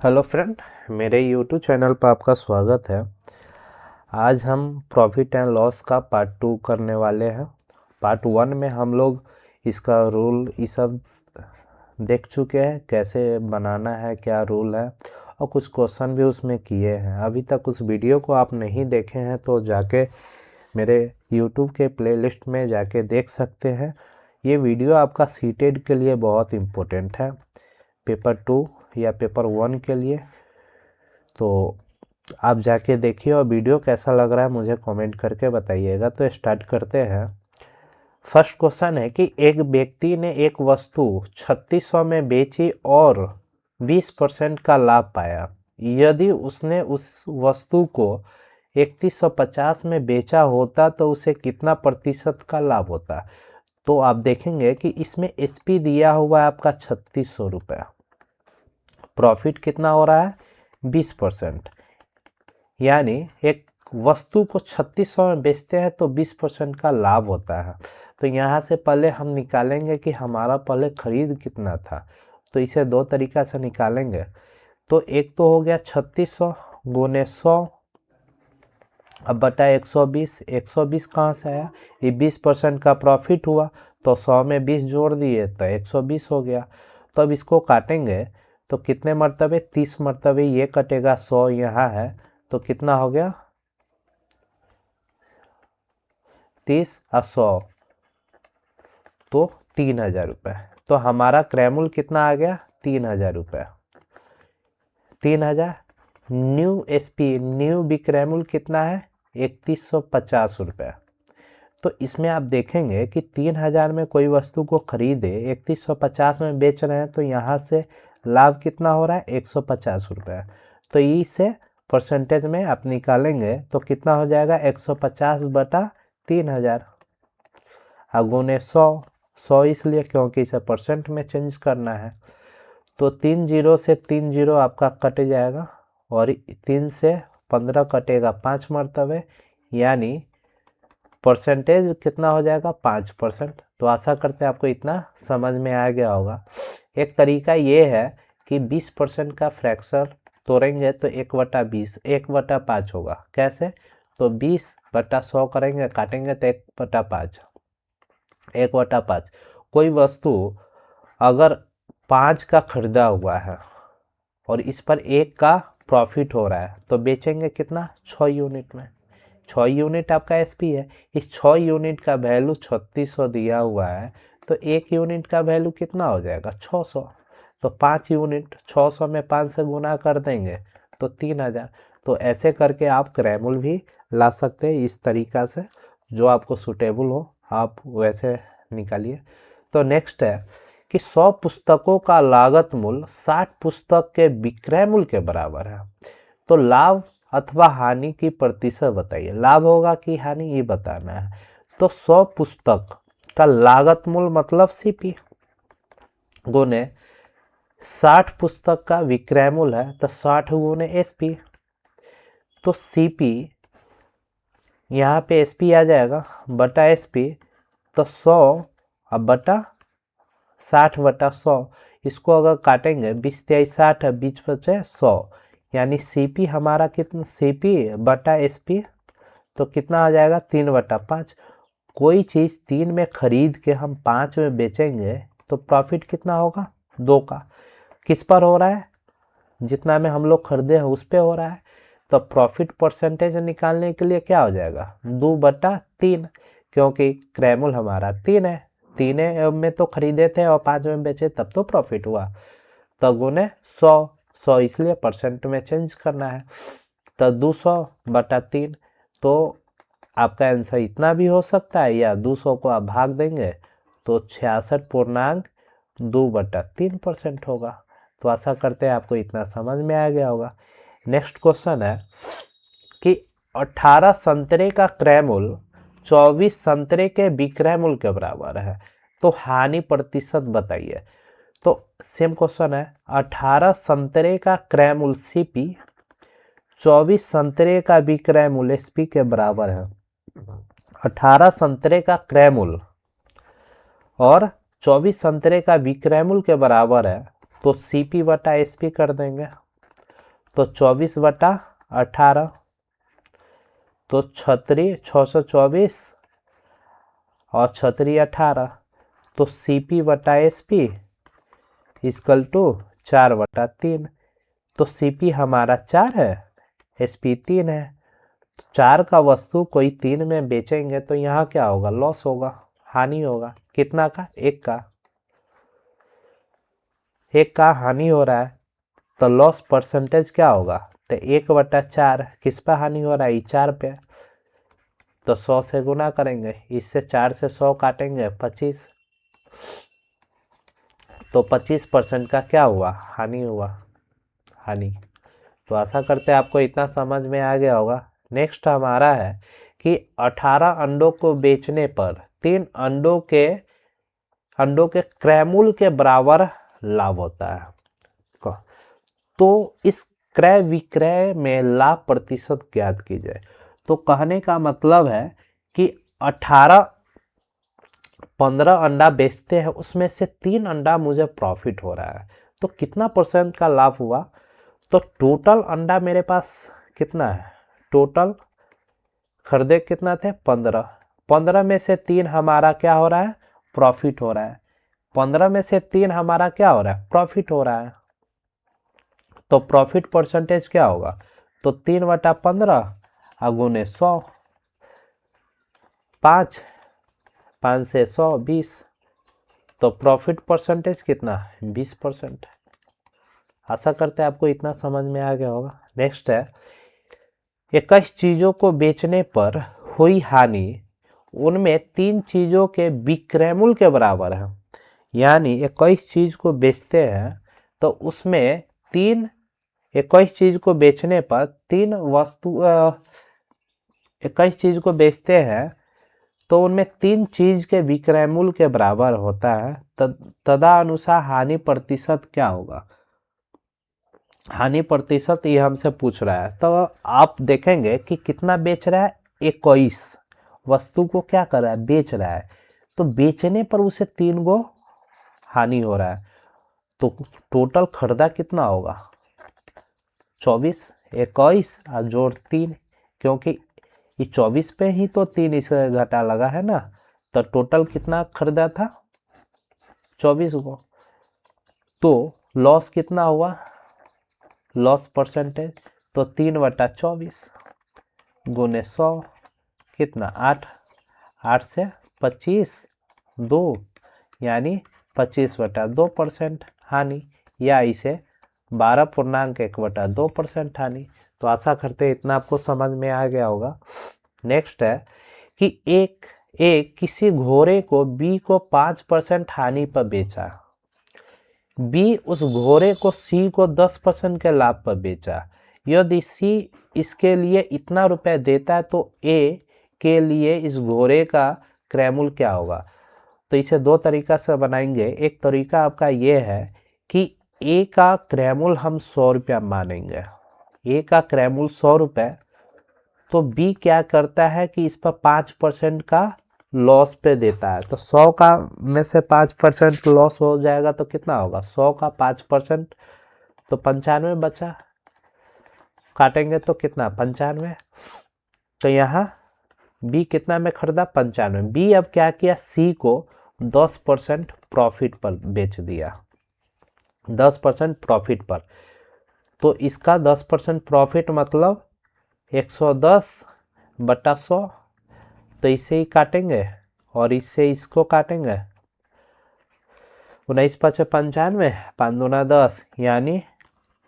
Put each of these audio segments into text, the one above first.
Hello friend, मेरे YouTube channel पर आपका स्वागत है। आज हम प्रॉफिट एंड लॉस का पार्ट 2 करने वाले हैं। पार्ट 1 में हम लोग इसका रूल ये सब देख चुके हैं, कैसे बनाना है, क्या रूल है, और कुछ क्वेश्चन भी उसमें किए हैं। अभी तक उस वीडियो को आप नहीं देखे हैं तो जाके मेरे यूट्यूब के प्लेलिस्ट में जाके देख सकते हैं। ये वीडियो आपका सीटेड के लिए बहुत इम्पोर्टेंट है, पेपर 2 या पेपर 1 के लिए। तो आप जाके देखिए और वीडियो कैसा लग रहा है मुझे कमेंट करके बताइएगा। तो स्टार्ट करते हैं। फर्स्ट क्वेश्चन है कि एक व्यक्ति ने एक वस्तु 3600 में बेची और 20% का लाभ पाया। यदि उसने उस वस्तु को 3150 में बेचा होता तो उसे कितना प्रतिशत का लाभ होता। तो आप देखेंगे कि इसमें एसपी दिया हुआ है आपका 3600 रुपये। प्रॉफिट कितना हो रहा है 20%, यानी एक वस्तु को 3600 में बेचते हैं तो 20% का लाभ होता है। तो यहाँ से पहले हम निकालेंगे कि हमारा पहले खरीद कितना था। तो इसे दो तरीका से निकालेंगे। तो एक तो हो गया 3600 गुने 100 अब बटा 120। 120 कहाँ से आया, ये 20% का प्रॉफिट हुआ तो 100 में 20 जोड़ दिए तो 120 हो गया। तो अब इसको काटेंगे तो कितने मरतबे, 30 मरतबे ये कटेगा, 100 यहाँ है तो कितना हो गया 30 और 100 तो 3000 रुपये। तो हमारा क्रैमुल कितना आ गया 3000 रुपये। 3000 न्यू एसपी न्यू बिक्रैमुल कितना है 3150 रुपये। तो इसमें आप देखेंगे कि 3000 में कोई वस्तु को खरीदे 3150 में बेच रहे हैं तो यहाँ से लाभ कितना हो रहा है 150 रुपये। तो इसे परसेंटेज में आप निकालेंगे तो कितना हो जाएगा 150 बटा 3000 गुने 100 इसलिए क्योंकि इसे परसेंट में चेंज करना है। तो 3 जीरो से 3 जीरो आपका कट जाएगा और 3 से 15 कटेगा 5 मरतबे, यानी परसेंटेज कितना हो जाएगा 5%। तो आशा करते हैं आपको इतना समझ में आ गया होगा। एक तरीका ये है कि 20% का फ्रैक्शन तोड़ेंगे तो 1/20 1/5 होगा। कैसे, तो 20/100 करेंगे, काटेंगे तो 1/5 1/5। कोई वस्तु अगर 5 का खरीदा हुआ है और इस पर 1 का प्रॉफिट हो रहा है तो बेचेंगे कितना 6 यूनिट में। 6 यूनिट आपका एसपी है। इस 6 यूनिट का वैल्यू 3600 दिया हुआ है तो 1 यूनिट का वैल्यू कितना हो जाएगा 600। तो 5 यूनिट 600 में 5 से गुना कर देंगे तो 3000। तो ऐसे करके आप क्रैमुल भी ला सकते हैं इस तरीका से, जो आपको सूटेबल हो आप वैसे निकालिए। तो नेक्स्ट है कि 100 पुस्तकों का लागत मूल्य 60 पुस्तक के विक्रय मूल्य के बराबर है। तो लाभ अथवा हानि की प्रतिशत बताइए। लाभ होगा कि हानि ये बताना है। तो 100 पुस्तक का लागत मूल्य मतलब सीपी गुने 60 पुस्तक का विक्रय मूल्य है तो 60 गुने एसपी। तो सीपी यहाँ पे एसपी आ जाएगा बटा एसपी, तो 100 अब बटा 60/100। इसको अगर काटेंगे 20 23 60 है, बीच बचे 100, यानी सीपी हमारा कितना सीपी बटा एसपी तो कितना आ जाएगा 3/5। कोई चीज़ 3 में खरीद के हम 5 में बेचेंगे तो प्रॉफिट कितना होगा 2 का। किस पर हो रहा है, जितना में हम लोग खरीदे हैं उस पे हो रहा है। तो प्रॉफिट परसेंटेज निकालने के लिए क्या हो जाएगा 2/3, क्योंकि क्रैमुल हमारा 3 है। 3 में तो खरीदे थे और 5 में बेचे तब तो प्रॉफिट हुआ। तो गुने 100 इसलिए परसेंट में चेंज करना है। तो 200/3। तो आपका आंसर इतना भी हो सकता है, या 200 को आप भाग देंगे तो 66.2/3% होगा। तो आशा करते हैं आपको इतना समझ में आ गया होगा। नेक्स्ट क्वेश्चन है कि 18 संतरे का क्रय मूल्य 24 संतरे के विक्रय मूल्य के बराबर है, तो हानि प्रतिशत बताइए। तो सेम क्वेश्चन है, 18 संतरे का क्रय मूल्य सीपी 24 संतरे का विक्रय मूल्य एसपी के बराबर है। 18 संतरे का क्रय मूल्य और 24 संतरे का विक्रय मूल्य के बराबर है तो सीपी बटा एसपी कर देंगे। तो 24/18, तो छतरी 624 और छतरी 18, तो CP/SP इक्वल टू 4/3। तो CP हमारा 4 है, SP 3 है। तो 4 का वस्तु कोई 3 में बेचेंगे तो यहाँ क्या होगा, लॉस होगा, हानि होगा। कितना का, 1 का, 1 का हानि हो रहा है। तो लॉस परसेंटेज क्या होगा, तो 1/4 किस पे हानि हो रहा है, 4 पे। तो 100 से गुना करेंगे, इससे 4 से 100 काटेंगे 25, तो 25% का क्या हुआ, हानि हुआ, हानि। तो आशा करते हैं आपको इतना समझ में आ गया होगा। नेक्स्ट हमारा है कि 18 अंडों को बेचने पर 3 अंडों के क्रय के बराबर लाभ होता है। तो इस क्रय विक्रय में लाभ प्रतिशत ज्ञात कीजिए। तो कहने का मतलब है कि 15 अंडा बेचते हैं, उसमें से 3 अंडा मुझे प्रॉफिट हो रहा है, तो कितना % का लाभ हुआ। तो टोटल अंडा मेरे पास कितना है, टोटल खरीदे कितना थे, 15 में से 3 हमारा क्या हो रहा है, प्रॉफिट हो रहा है। 15 में से 3 हमारा क्या हो रहा है, प्रॉफिट हो रहा है। तो प्रॉफिट परसेंटेज क्या होगा, तो 3/15 गुने 100, 5 से 100 20, तो प्रॉफिट परसेंटेज कितना, 20%। आशा करते हैं आपको इतना समझ में आ गया होगा। नेक्स्ट है, 21 चीज़ों को बेचने पर हुई हानि उनमें 3 चीज़ों के विक्रय मूल्य के बराबर है। यानी 21 चीज़ को बेचते हैं तो उसमें 21 चीज़ को बेचने पर 3 वस्तु 21 चीज़ को बेचते हैं तो उनमें 3 चीज़ के विक्रय मूल्य के बराबर होता है। तदनुसार हानि प्रतिशत क्या होगा, हानि प्रतिशत ये हमसे पूछ रहा है। तो आप देखेंगे कि कितना बेच रहा है, 21 वस्तु को क्या कर रहा है, बेच रहा है। तो बेचने पर उसे 3 गो हानि हो रहा है। तो टोटल खरीदा कितना होगा, 24, 21 और जोड़ 3, क्योंकि ये 24 पे ही तो 3 इसे घटा लगा है ना। तो टोटल कितना खरीदा था, 24 को। तो लॉस कितना हुआ, लॉस परसेंटेज, तो 3/24 गुने 100 कितना, 8 से 25 2, यानी 25/2% हानि, या इसे 12.1/2% हानि। तो आशा करते हैं इतना आपको समझ में आ गया होगा। नेक्स्ट है कि एक किसी घोड़े को बी को 5% हानि पर बेचा, बी उस घोड़े को सी को 10% के लाभ पर बेचा। यदि सी इसके लिए इतना रुपए देता है तो ए के लिए इस घोड़े का क्रय मूल्य क्या होगा। तो इसे 2 तरीका से बनाएंगे। एक तरीका आपका ये है कि ए का क्रय मूल्य हम 100 रुपया मानेंगे, ए का क्रय मूल्य 100 रुपये। तो बी क्या करता है कि इस पर 5% का लॉस पे देता है। तो 100 का में से 5% लॉस हो जाएगा तो कितना होगा, 100 का 5%, तो 95 बचा, काटेंगे तो कितना, 95। तो यहाँ बी कितना में खरीदा, 95। बी अब क्या किया, सी को 10% प्रॉफिट पर बेच दिया, 10% प्रॉफिट पर। तो इसका 10% प्रॉफिट मतलब 110/100। तो इसे ही काटेंगे और इससे इसको काटेंगे, 19 × 5 = 95, 5 × 2 = 10, यानी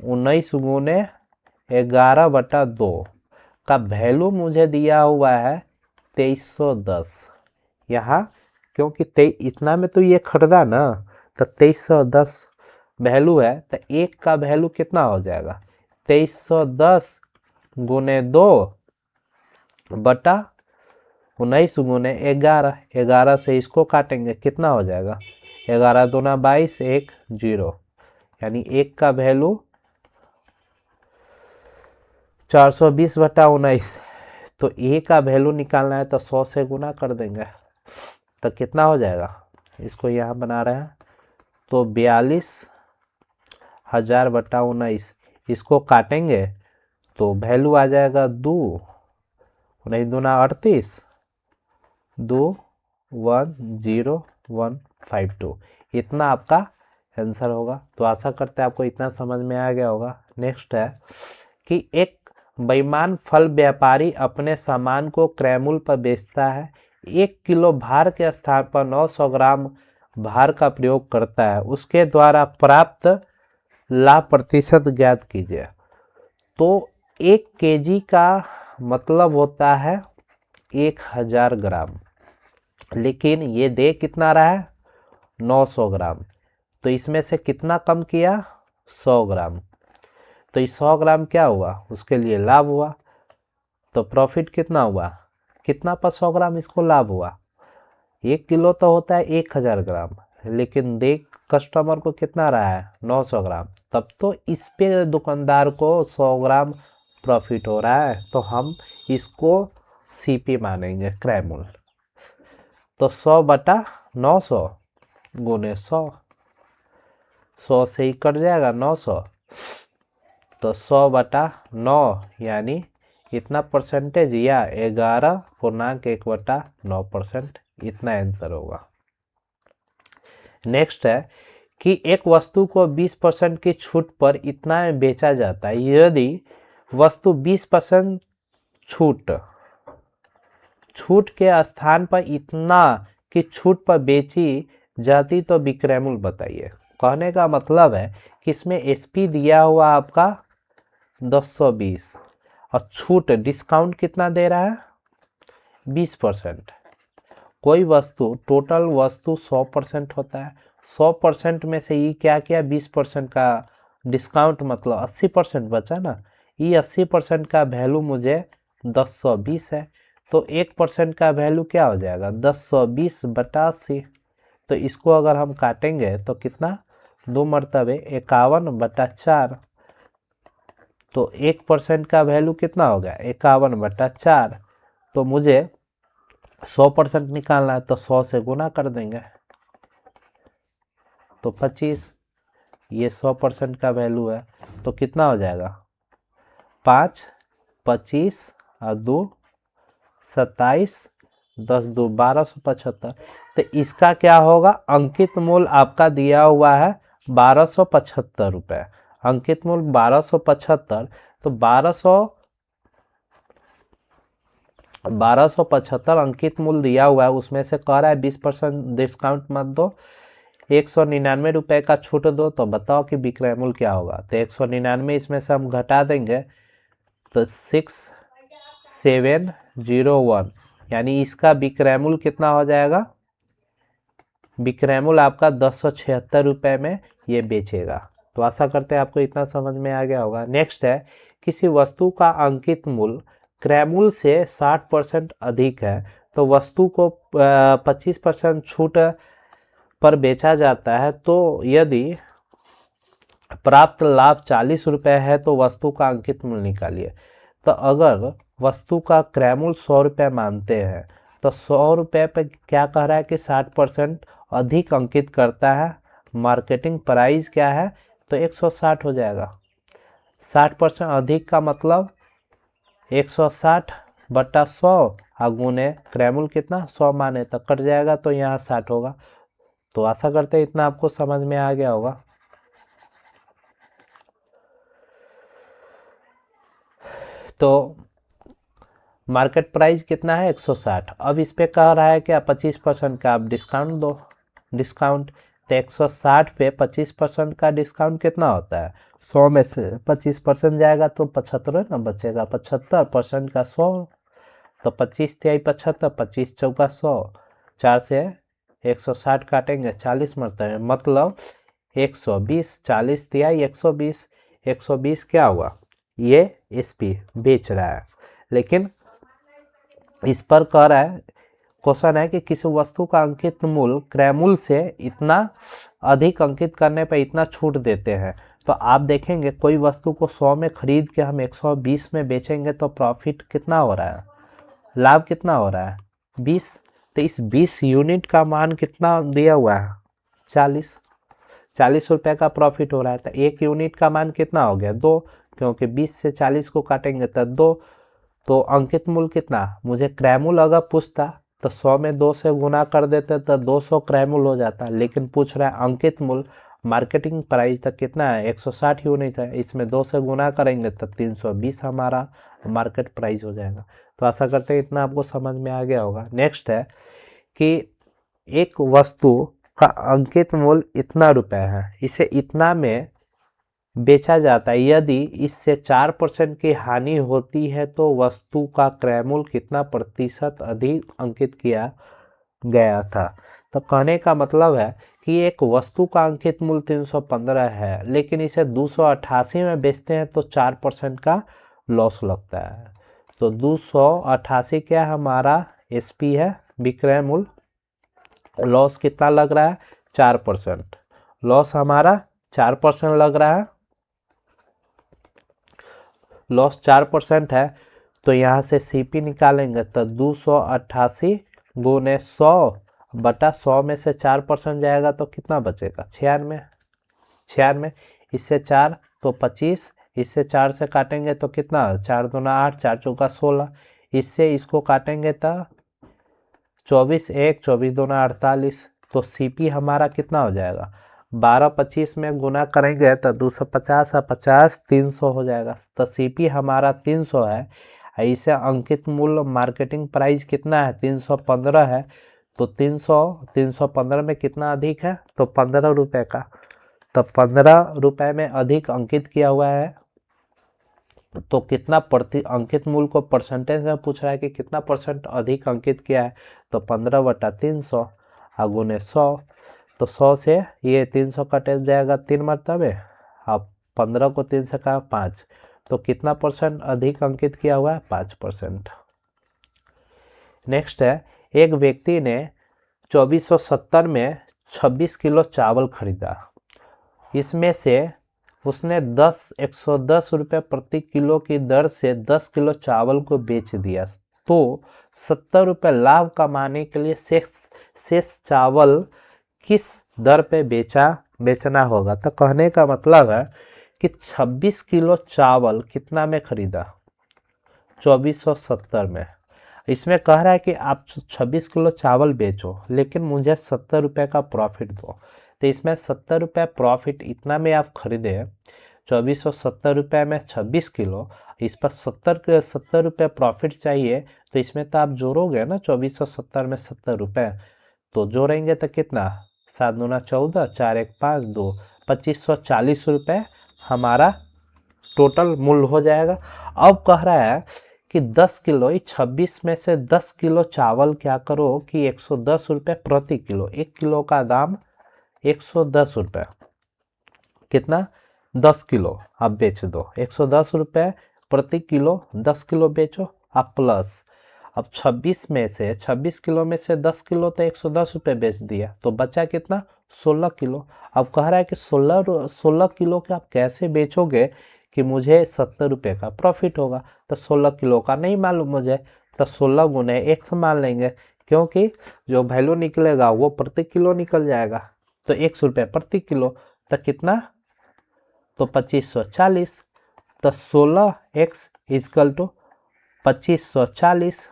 19 गुने 11/2 का वैल्यू मुझे दिया हुआ है 2310। यहाँ क्योंकि इतना में तो ये खरीदा ना, तो 2310 वैल्यू है, तो एक का वैल्यू कितना हो जाएगा, 2310 गुने 2 बटा 19 गुने 11, 11 से इसको काटेंगे कितना हो जाएगा, 11 × 2 = 22, 1 0, यानी एक का वैल्यू 420/19। तो ए का वैल्यू निकालना है तो 100 से गुना कर देंगे, तो कितना हो जाएगा, इसको यहाँ बना रहे हैं तो 42,000/19। इसको काटेंगे तो वैल्यू आ जाएगा 2, 9 दूना 38, 210152, इतना आपका आंसर होगा। तो आशा करते हैं आपको इतना समझ में आ गया होगा। नेक्स्ट है कि एक बेईमान फल व्यापारी अपने सामान को क्रय पर बेचता है, 1 किलो भार के स्थान पर 900 ग्राम भार का प्रयोग करता है, उसके द्वारा प्राप्त लाभ प्रतिशत ज्ञात कीजिए। तो 1 केजी का मतलब होता है 1000 ग्राम, लेकिन ये दे कितना रहा है 900 ग्राम, तो इसमें से कितना कम किया 100 ग्राम, तो ये 100 ग्राम क्या हुआ उसके लिए लाभ हुआ। तो प्रॉफिट कितना हुआ, कितना पर 100 ग्राम इसको लाभ हुआ, 1 किलो तो होता है 1000 ग्राम, लेकिन देख कस्टमर को कितना रहा है 900 ग्राम, तब तो इस पे दुकानदार को 100 ग्राम प्रॉफिट हो रहा है, तो हम इसको सीपी मानेंगे, क्रय मूल्य। तो 100 बटा 900 गुने 100, 100 से ही कट जाएगा 900, तो 100 बटा 9 यानी इतना परसेंटेज या 11.1/9%, इतना आंसर होगा। नेक्स्ट है कि एक वस्तु को 20% की छूट पर इतना में बेचा जाता है, यदि वस्तु 20% छूट के स्थान पर इतना की छूट पर बेची जाती तो विक्रय मूल्य बताइए। कहने का मतलब है कि इसमें एसपी दिया हुआ आपका 1020 और छूट डिस्काउंट कितना दे रहा है 20%। कोई वस्तु टोटल वस्तु 100% होता है, 100% में से ये क्या किया 20% का डिस्काउंट, मतलब 80% बचा ना, ये 80% का वैल्यू मुझे 1020 है, तो 1% का वैल्यू क्या हो जाएगा 1020 बटा 80। तो इसको अगर हम काटेंगे तो कितना 2 मरतबे 51 बटा 4, तो 1% का वैल्यू कितना हो गया 51 बटा 4। तो मुझे 100% निकालना है तो 100 से गुना कर देंगे तो 25, ये 100% का वैल्यू है, तो कितना हो जाएगा 5, 25 और 2 27, 10 2 1275। तो इसका क्या होगा, अंकित मूल्य आपका दिया हुआ है 1275 रुपये, अंकित मूल्य 1275, तो 1275 अंकित मूल्य दिया हुआ है, उसमें से कह रहा है 20% डिस्काउंट मत दो, 199 रुपये का छूट दो, तो बताओ कि विक्रय मूल्य क्या होगा। तो 199 इसमें से हम घटा देंगे तो 6701, यानी इसका विक्रय मूल्य कितना हो जाएगा, विक्रय मूल्य आपका 1076 रुपये में ये बेचेगा। तो आशा करते हैं आपको इतना समझ में आ गया होगा। नेक्स्ट है किसी वस्तु का अंकित मूल्य क्रय मूल्य से 60% अधिक है, तो वस्तु को 25% छूट पर बेचा जाता है, तो यदि प्राप्त लाभ 40 रुपये है तो वस्तु का अंकित मूल्य निकालिए। तो अगर वस्तु का क्रय मूल्य 100 रुपये मानते हैं तो 100 रुपये पे क्या कह रहा है कि 60% अधिक अंकित करता है, मार्केटिंग प्राइस क्या है तो 160 हो जाएगा। 60% अधिक का मतलब 160 बटा 100 गुने क्रय मूल्य कितना 100 माने तो कट जाएगा, तो यहाँ 60 होगा। तो आशा करते हैं इतना आपको समझ में आ गया होगा। तो मार्केट प्राइस कितना है 160, अब इस पे कह रहा है कि 25% का आप डिस्काउंट दो, डिस्काउंट, तो 160 पे 25% का डिस्काउंट कितना होता है 100 में से 25% जाएगा तो 75 ना बचेगा, 75% का 100, तो 25 तिहाई 75, 25 चौका 100, 4 से 160 काटेंगे 40 मरतबे, मतलब 120, 40 तिहाई 120, 120 क्या हुआ, ये एसपी बेच रहा है, लेकिन इस पर कह रहा है क्वेश्चन है कि किसी वस्तु का अंकित मूल्य क्रय मूल्य से इतना अधिक अंकित करने पर इतना छूट देते हैं। तो आप देखेंगे कोई वस्तु को 100 में खरीद के हम 120 में बेचेंगे तो प्रॉफिट कितना हो रहा है, लाभ कितना हो रहा है 20, तो इस 20 यूनिट का मान कितना दिया हुआ है 40, 40 रुपये का प्रॉफिट हो रहा है। तो एक यूनिट का मान कितना हो गया 2, क्योंकि 20 से 40 को काटेंगे तो 2। तो अंकित मूल्य कितना, मुझे क्रय मूल्य अगर पूछता तो 100 में 2 से गुना कर देते तो 200 क्रय मूल्य हो जाता, लेकिन पूछ रहा है अंकित मूल्य मार्केटिंग प्राइस तक कितना है 160 यूनिट है, इसमें 2 से गुना करेंगे तो 320 हमारा मार्केट प्राइस हो जाएगा। तो आशा करते हैं इतना आपको समझ में आ गया होगा। नेक्स्ट है कि एक वस्तु का अंकित मूल्य इतना रुपए है, इसे इतना में बेचा जाता है, यदि इससे 4% की हानि होती है तो वस्तु का क्रय मूल्य कितना प्रतिशत अधिक अंकित किया गया था। तो कहने का मतलब है कि एक वस्तु का अंकित मूल्य 315 है, लेकिन इसे 288 में बेचते हैं तो 4% का लॉस लगता है। तो 288 क्या हमारा एसपी है, विक्रय मूल्य। लॉस कितना लग रहा है 4%, लॉस हमारा 4% लग रहा है, लॉस 4% है। तो यहाँ से सीपी निकालेंगे तो 288 गुने 100 बटा 100 में से 4% जाएगा तो कितना बचेगा 96। इससे 4 तो 25, इससे 4 से काटेंगे तो कितना 4 दूना 8, 4 चौका 16, इससे इसको काटेंगे तो 24 1, 24 दूना 48। तो सीपी हमारा कितना हो जाएगा 12 25 में गुना करेंगे तो 250 और 50 300 हो जाएगा। तो सीपी हमारा 300 है, इसे अंकित मूल्य मार्केटिंग प्राइस कितना है 315 है। तो 315 में कितना अधिक है तो 15 रुपये का, तो 15 रुपये में अधिक अंकित किया हुआ है। तो कितना प्रति अंकित मूल्य को परसेंटेज में पूछ रहा है कि कितना % अधिक अंकित किया है, तो 15 बटा 300 गुने 100। तो 100 से ये 300 कट जाएगा 3 मरतबे, अब 15 को 3 से कहा 5, तो कितना % अधिक अंकित किया हुआ है 5%। नेक्स्ट है एक व्यक्ति ने 2470 में 26 किलो चावल खरीदा, इसमें से उसने 110 रुपये प्रति किलो की दर से 10 किलो चावल को बेच दिया, तो 70 रुपये लाभ कमाने के लिए शेष चावल किस दर पे बेचना होगा। तो कहने का मतलब है कि 26 किलो चावल कितना में खरीदा 2470 में, इसमें कह रहा है कि आप 26 किलो चावल बेचो लेकिन मुझे 70 रुपये का प्रॉफिट दो। तो इसमें 70 रुपये प्रॉफिट इतना में आप खरीदे 2470 रुपये में 26 किलो, इस पर 70 रुपये प्रॉफिट चाहिए, तो इसमें तो आप जोड़ोगे ना 2470 में 70 रुपये, तो जोड़ेंगे तो कितना 7 दूना 14, 4 1 5 2, 2540 रुपये हमारा टोटल मूल्य हो जाएगा। अब कह रहा है कि 10 किलो, 26 में से 10 किलो चावल क्या करो कि 110 रुपये प्रति किलो, 1 किलो का दाम 110 रुपये, कितना 10 किलो आप बेच दो 110 रुपये प्रति किलो, 10 किलो बेचो आप प्लस। अब 26 किलो में से 10 किलो तो 110 रुपये बेच दिया, तो बचा कितना 16 किलो। अब कह रहा है कि 16 किलो के आप कैसे बेचोगे कि मुझे 70 रुपये का प्रॉफिट होगा। तो 16 किलो का नहीं मालूम मुझे, तो 16 गुने 1 से मान लेंगे, क्योंकि जो वैल्यू निकलेगा वो प्रति किलो निकल जाएगा। तो 100 रुपये प्रति किलो, तो कितना तो 2540, तो 16x इजकल टू 2540,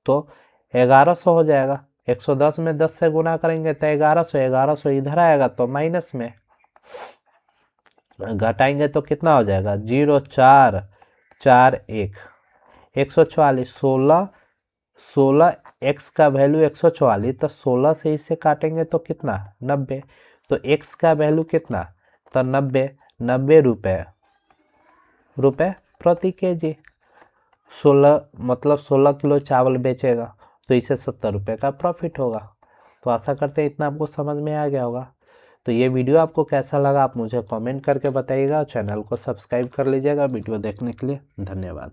तो 1100 हो जाएगा। 110 में 10 से गुना करेंगे तो 1100 इधर आएगा तो माइनस में घटाएंगे तो कितना हो जाएगा 0441 144, 16 x का वैल्यू 144, तो 16 से इसे काटेंगे तो कितना 90, तो x का वैल्यू कितना तो 90 रुपये प्रति केजी। 16 किलो चावल बेचेगा तो इसे 70 रुपये का प्रॉफिट होगा। तो आशा करते हैं इतना आपको समझ में आ गया होगा। तो ये वीडियो आपको कैसा लगा आप मुझे कमेंट करके बताइएगा, चैनल को सब्सक्राइब कर लीजिएगा। वीडियो देखने के लिए धन्यवाद।